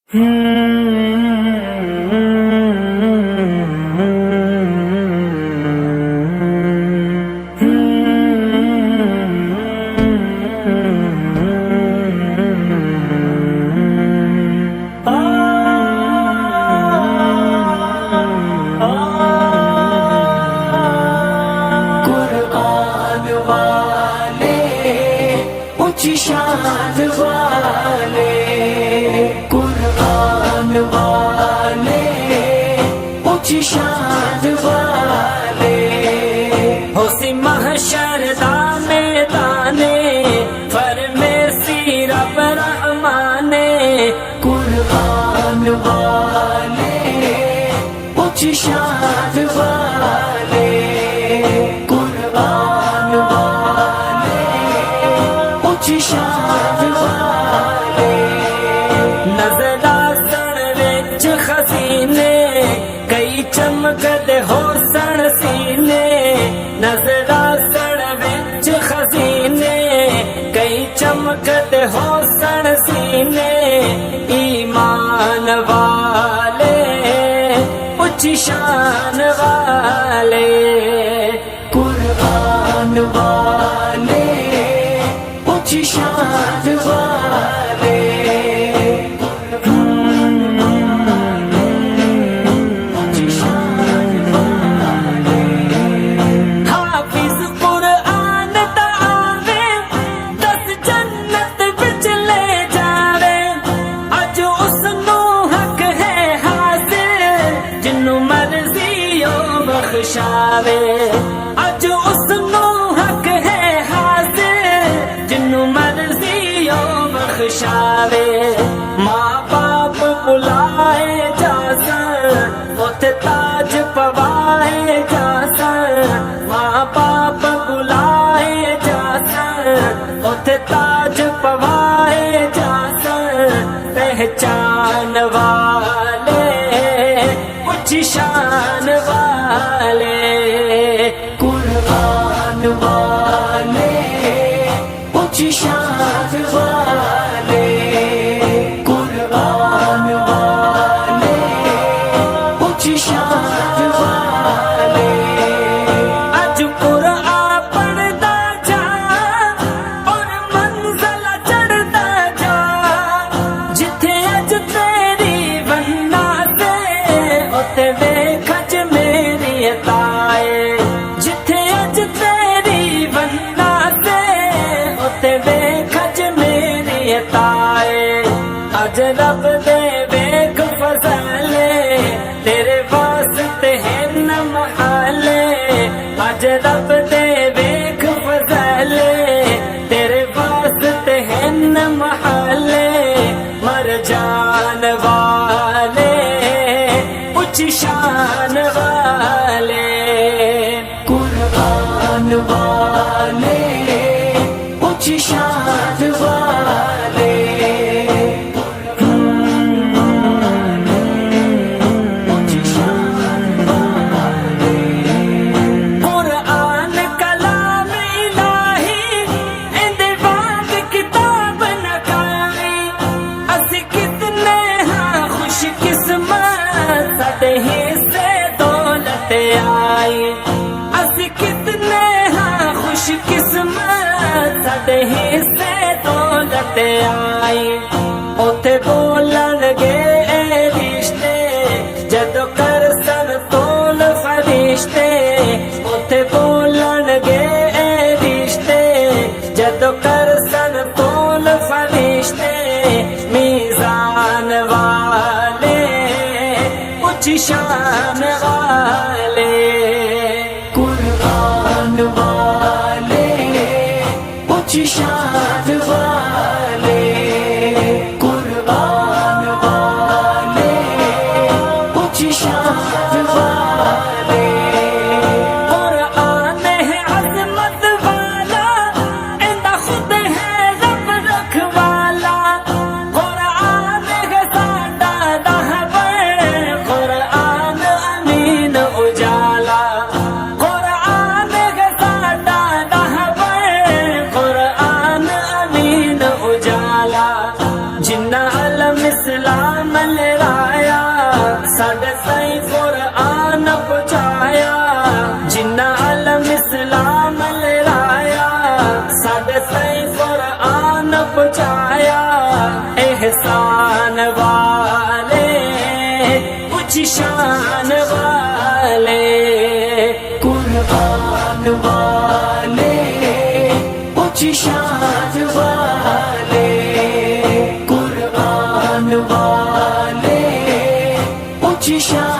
قرآن والے اونچی شان والے، قرآن والے اونچی شان والے، حوثی محشر دا میدانے فرمے سی رب رحمانے، قرآن والے اونچی شان والے، قرآن والے اونچی شان والے، نظر آسن وچ خزینے کئی چمکدے حسن سینے، نظر آسن وچ خزینے کئی چمکدے حسن سینے، ایمان والے اونچی شان والے، قرآن والے اونچی شان والے، اونچی شان والے، حافظ قرآن دا آوے 10 جنت وچ لے جاوے، اج اس نو حق ہے حاضر جنوں مرضی او بخشاوے، اج اس نو حق ہے حاضر جنوں مرضی او بخشاوے، ماں باپ بلائے جاسن اوتھے تاج پوائے جاسن، ماں باپ بلائے جاسن اوتھے تاج پوائے جاسن، پہچان والے اونچی شان والے، قرآن والے اونچی شان والے، قرآن والے اونچی شان والے، اج قرآن پڑھدا جا اور منزل چڑھدا جا، جتھے اج تیری بننا تے اوتے ویکھ اج میری عطائے، جتھے اج تیری بننا تے اوتے ویکھ اج میری عطائے، اج رب دے ویکھ فضلے تیرے واسطے ہیں نہ محالے، اج رب دے ویکھ فضلے تیرے واسطے ہیں نہ محالے، مر جان والے اونچی شان والے، قرآن والے اونچی شان والے، اونچی شان والے، قرآن کلام الہی ایندے وانگ کتاب نہ کاوی، اسی کتنے ہاں خوش قسمت ساڈے حصے دولت آئی، اسی کتنے ہاں خوش قسمت ساڈے حصے دولت آئی، اوتھے بولن گے اے رشتے جدوں کرسن تول فرشتے، اوتھے بولن گے اے رشتے جدوں کرسن تول فرشتے، میزان والے اونچی شان والے، قرآن والے اونچی شان والے، قرآن والے اونچی شان والے، قرآن ہے عظمت والا ایندا خود ہے رب رکھوالا، قرآن ہے ساڈا راہبر، قرآن امین اسلام لہرایا ساڈے تائیں قرآن پہنچایا جنہ عالم اسلام لہرایا ساڈے تائیں قرآن پہنچایا احسان والے کچھ شان والے قرآن والے کچھ شان والے قرآن والے کچھ شان